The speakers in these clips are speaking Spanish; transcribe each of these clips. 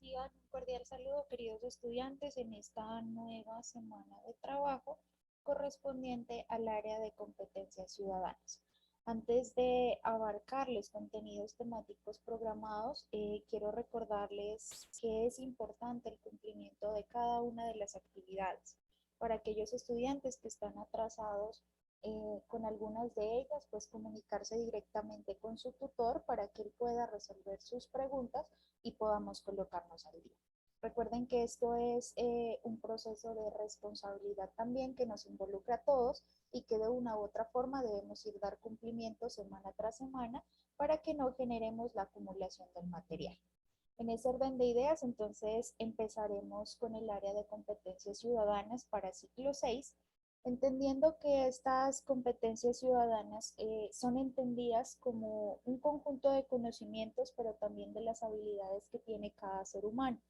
Reciban un cordial saludo, queridos estudiantes, en esta nueva semana de trabajo correspondiente al área de competencias ciudadanas. Antes de abarcar los contenidos temáticos programados, quiero recordarles que es importante el cumplimiento de cada una de las actividades. Para aquellos estudiantes que están atrasados con algunas de ellas, pues comunicarse directamente con su tutor para que él pueda resolver sus preguntas y podamos colocarnos al día. Recuerden que esto es un proceso de responsabilidad también que nos involucra a todos y que de una u otra forma debemos ir dar cumplimiento semana tras semana para que no generemos la acumulación del material. En ese orden de ideas, entonces empezaremos con el área de competencias ciudadanas para ciclo 6, entendiendo que estas competencias ciudadanas son entendidas como un conjunto de conocimientos, pero también de las habilidades que tiene cada ser humano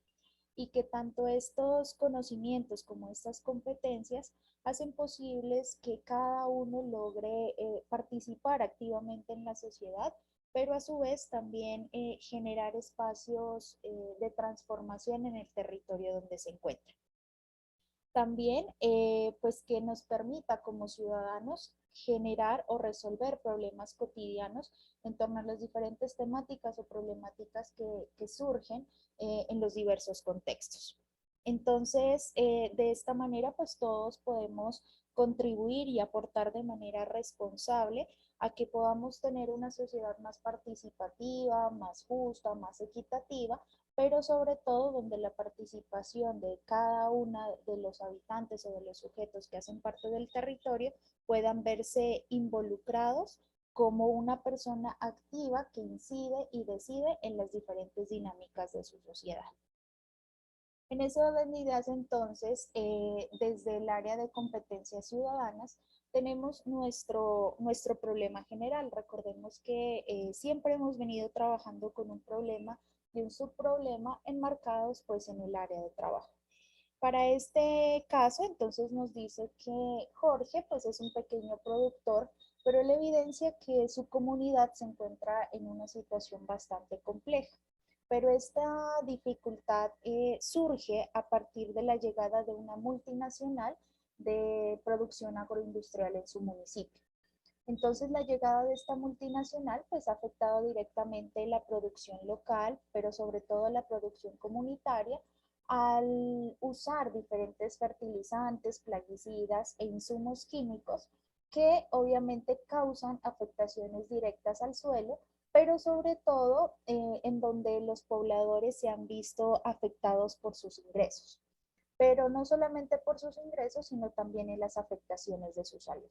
y que tanto estos conocimientos como estas competencias hacen posibles que cada uno logre participar activamente en la sociedad, pero a su vez también generar espacios de transformación en el territorio donde se encuentra. También, pues que nos permita como ciudadanos generar o resolver problemas cotidianos en torno a las diferentes temáticas o problemáticas que surgen en los diversos contextos. Entonces, de esta manera, pues todos podemos contribuir y aportar de manera responsable a que podamos tener una sociedad más participativa, más justa, más equitativa, pero sobre todo donde la participación de cada uno de los habitantes o de los sujetos que hacen parte del territorio puedan verse involucrados como una persona activa que incide y decide en las diferentes dinámicas de su sociedad. En ese orden de ideas, entonces, desde el área de competencias ciudadanas, tenemos nuestro problema general. Recordemos que siempre hemos venido trabajando con un problema y un subproblema enmarcados pues en el área de trabajo. Para este caso, entonces nos dice que Jorge pues es un pequeño productor, pero él evidencia que su comunidad se encuentra en una situación bastante compleja. Pero esta dificultad surge a partir de la llegada de una multinacional de producción agroindustrial en su municipio. Entonces, la llegada de esta multinacional pues ha afectado directamente la producción local, pero sobre todo la producción comunitaria, al usar diferentes fertilizantes, plaguicidas e insumos químicos que obviamente causan afectaciones directas al suelo, pero sobre todo en donde los pobladores se han visto afectados por sus ingresos. Pero no solamente por sus ingresos, sino también en las afectaciones de su salud.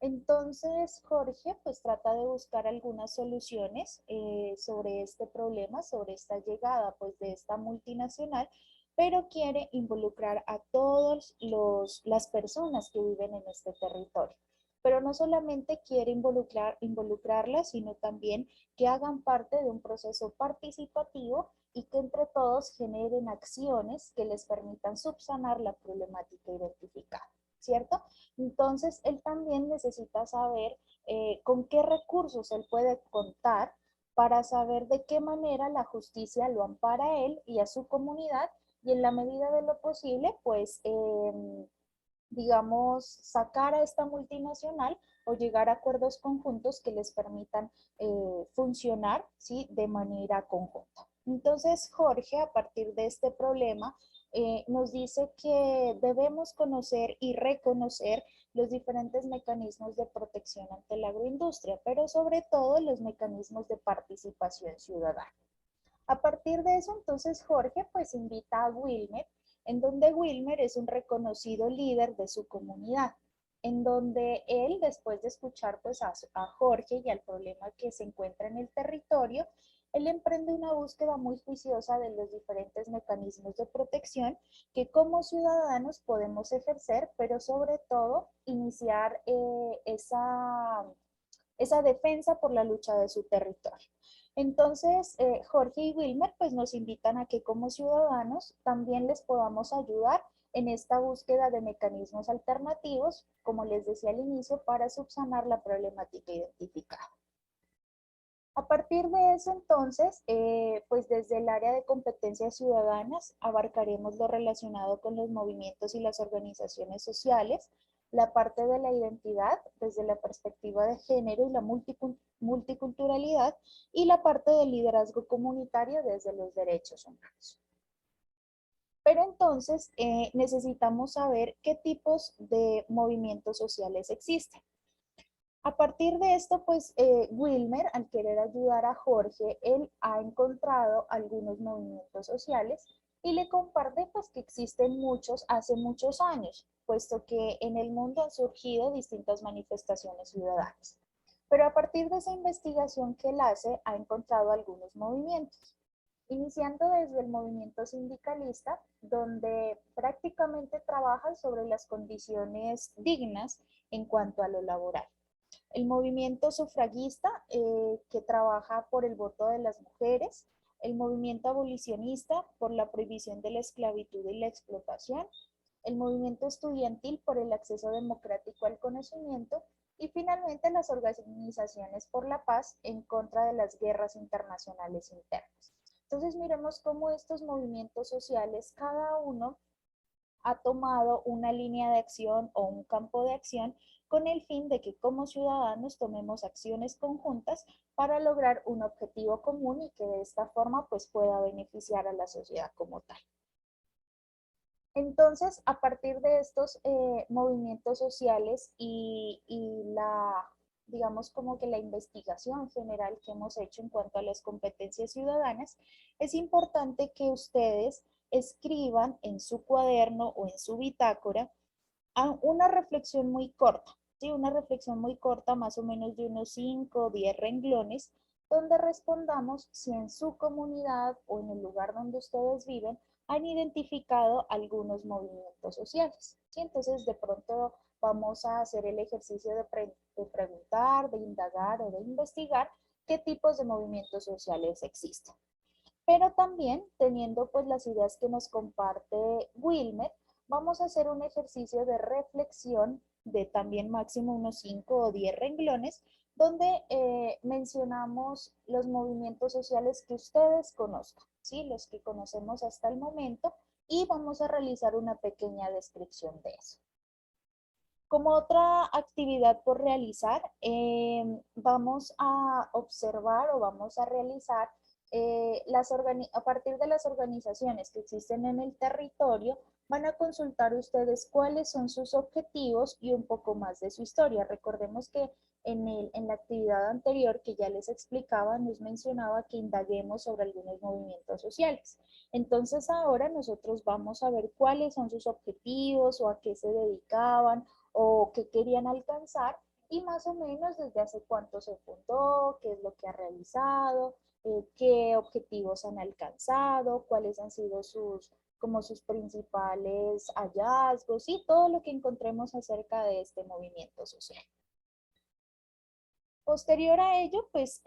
Entonces, Jorge, pues trata de buscar algunas soluciones sobre este problema, sobre esta llegada pues de esta multinacional, pero quiere involucrar a todas las personas que viven en este territorio. Pero no solamente quiere involucrarlas, sino también que hagan parte de un proceso participativo y que entre todos generen acciones que les permitan subsanar la problemática identificada, ¿cierto? Entonces, él también necesita saber con qué recursos él puede contar para saber de qué manera la justicia lo ampara a él y a su comunidad y en la medida de lo posible, pues, digamos, sacar a esta multinacional o llegar a acuerdos conjuntos que les permitan funcionar, ¿sí?, de manera conjunta. Entonces, Jorge, a partir de este problema, nos dice que debemos conocer y reconocer los diferentes mecanismos de protección ante la agroindustria, pero sobre todo los mecanismos de participación ciudadana. A partir de eso, entonces Jorge pues invita a Wilmer, en donde Wilmer es un reconocido líder de su comunidad, en donde él, después de escuchar pues a Jorge y al problema que se encuentra en el territorio, él emprende una búsqueda muy juiciosa de los diferentes mecanismos de protección que como ciudadanos podemos ejercer, pero sobre todo iniciar esa defensa por la lucha de su territorio. Entonces, Jorge y Wilmer pues nos invitan a que como ciudadanos también les podamos ayudar en esta búsqueda de mecanismos alternativos, como les decía al inicio, para subsanar la problemática identificada. A partir de eso, entonces, pues desde el área de competencias ciudadanas abarcaremos lo relacionado con los movimientos y las organizaciones sociales, la parte de la identidad desde la perspectiva de género y la multiculturalidad, y la parte del liderazgo comunitario desde los derechos humanos. Pero entonces necesitamos saber qué tipos de movimientos sociales existen. A partir de esto, pues Wilmer, al querer ayudar a Jorge, él ha encontrado algunos movimientos sociales y le comparte pues que existen muchos hace muchos años, puesto que en el mundo han surgido distintas manifestaciones ciudadanas. Pero a partir de esa investigación que él hace, ha encontrado algunos movimientos, iniciando desde el movimiento sindicalista, donde prácticamente trabajan sobre las condiciones dignas en cuanto a lo laboral. El movimiento sufragista, que trabaja por el voto de las mujeres, el movimiento abolicionista por la prohibición de la esclavitud y la explotación, el movimiento estudiantil por el acceso democrático al conocimiento y finalmente las organizaciones por la paz en contra de las guerras internacionales internas. Entonces miremos cómo estos movimientos sociales, cada uno ha tomado una línea de acción o un campo de acción con el fin de que como ciudadanos tomemos acciones conjuntas para lograr un objetivo común y que de esta forma pues pueda beneficiar a la sociedad como tal. Entonces, a partir de estos movimientos sociales y la, digamos como que la investigación general que hemos hecho en cuanto a las competencias ciudadanas, es importante que ustedes escriban en su cuaderno o en su bitácora una reflexión muy corta, ¿sí? Una reflexión muy corta, más o menos de unos 5 o 10 renglones, donde respondamos si en su comunidad o en el lugar donde ustedes viven han identificado algunos movimientos sociales. ¿Sí? Entonces, de pronto vamos a hacer el ejercicio de preguntar, de indagar o de investigar qué tipos de movimientos sociales existen. Pero también, teniendo pues las ideas que nos comparte Wilmer, vamos a hacer un ejercicio de reflexión de también máximo unos 5 o 10 renglones, donde mencionamos los movimientos sociales que ustedes conozcan, ¿sí? Los que conocemos hasta el momento, y vamos a realizar una pequeña descripción de eso. Como otra actividad por realizar, vamos a observar o vamos a realizar a partir de las organizaciones que existen en el territorio, van a consultar ustedes cuáles son sus objetivos y un poco más de su historia. Recordemos que en la actividad anterior que ya les explicaba, nos mencionaba que indaguemos sobre algunos movimientos sociales. Entonces ahora nosotros vamos a ver cuáles son sus objetivos o a qué se dedicaban o qué querían alcanzar y más o menos desde hace cuánto se fundó, qué es lo que ha realizado, qué objetivos han alcanzado, cuáles han sido como sus principales hallazgos y todo lo que encontremos acerca de este movimiento social. Posterior a ello, pues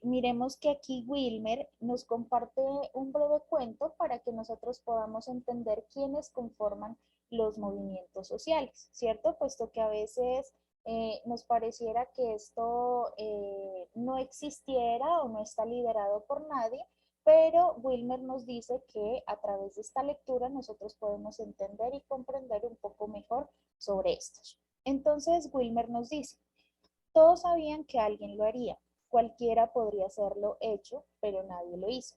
miremos que aquí Wilmer nos comparte un breve cuento para que nosotros podamos entender quiénes conforman los movimientos sociales, ¿cierto? Puesto que a veces nos pareciera que esto no existiera o no está liderado por nadie, pero Wilmer nos dice que a través de esta lectura nosotros podemos entender y comprender un poco mejor sobre estos. Entonces, Wilmer nos dice: todos sabían que alguien lo haría. Cualquiera podría haberlo hecho, pero nadie lo hizo.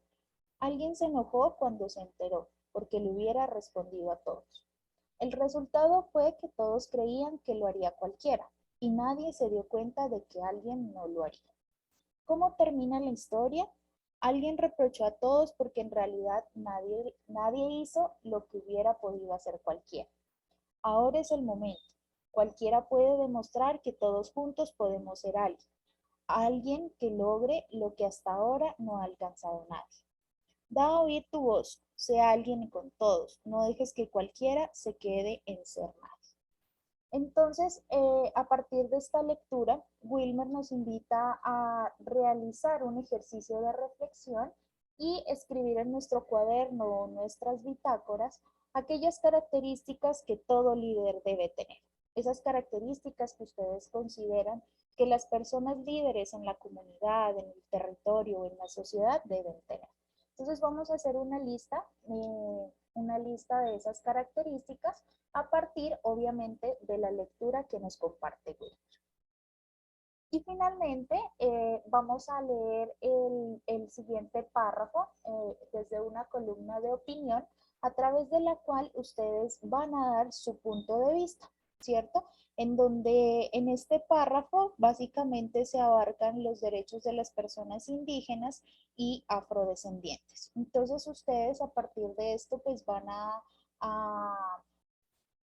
Alguien se enojó cuando se enteró, porque le hubiera respondido a todos. El resultado fue que todos creían que lo haría cualquiera, y nadie se dio cuenta de que alguien no lo haría. ¿Cómo termina la historia? Alguien reprochó a todos porque en realidad nadie hizo lo que hubiera podido hacer cualquiera. Ahora es el momento. Cualquiera puede demostrar que todos juntos podemos ser alguien. Alguien que logre lo que hasta ahora no ha alcanzado nadie. Da a oír tu voz, sea alguien con todos. No dejes que cualquiera se quede en ser nadie. Entonces, a partir de esta lectura, Wilmer nos invita a realizar un ejercicio de reflexión y escribir en nuestro cuaderno o nuestras bitácoras aquellas características que todo líder debe tener. Esas características que ustedes consideran que las personas líderes en la comunidad, en el territorio o en la sociedad deben tener. Entonces vamos a hacer una lista de esas características a partir, obviamente, de la lectura que nos comparte Wilmer. Y finalmente vamos a leer el siguiente párrafo desde una columna de opinión a través de la cual ustedes van a dar su punto de vista, ¿cierto? En donde en este párrafo básicamente se abarcan los derechos de las personas indígenas y afrodescendientes. Entonces ustedes a partir de esto pues van a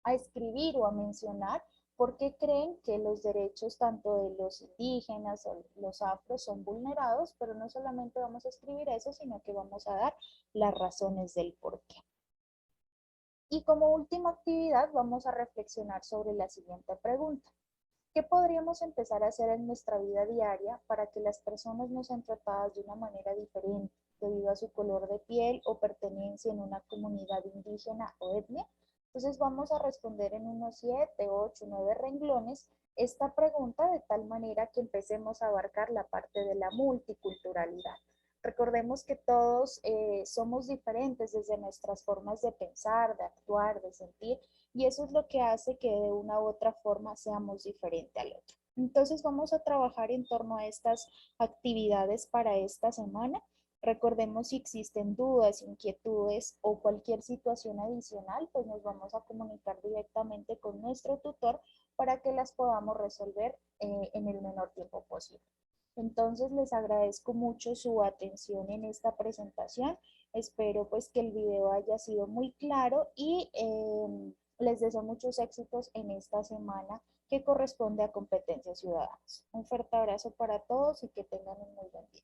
a escribir o a mencionar por qué creen que los derechos tanto de los indígenas o los afros son vulnerados, pero no solamente vamos a escribir eso, sino que vamos a dar las razones del por qué. Y como última actividad vamos a reflexionar sobre la siguiente pregunta. ¿Qué podríamos empezar a hacer en nuestra vida diaria para que las personas no sean tratadas de una manera diferente debido a su color de piel o pertenencia en una comunidad indígena o etnia? Entonces vamos a responder en unos 7, 8, 9 renglones esta pregunta de tal manera que empecemos a abarcar la parte de la multiculturalidad. Recordemos que todos somos diferentes desde nuestras formas de pensar, de actuar, de sentir, y eso es lo que hace que de una u otra forma seamos diferentes al otro. Entonces vamos a trabajar en torno a estas actividades para esta semana. Recordemos si existen dudas, inquietudes o cualquier situación adicional, pues nos vamos a comunicar directamente con nuestro tutor para que las podamos resolver en el menor tiempo posible. Entonces les agradezco mucho su atención en esta presentación. Espero pues que el video haya sido muy claro y les deseo muchos éxitos en esta semana que corresponde a competencias ciudadanas. Un fuerte abrazo para todos y que tengan un muy buen día.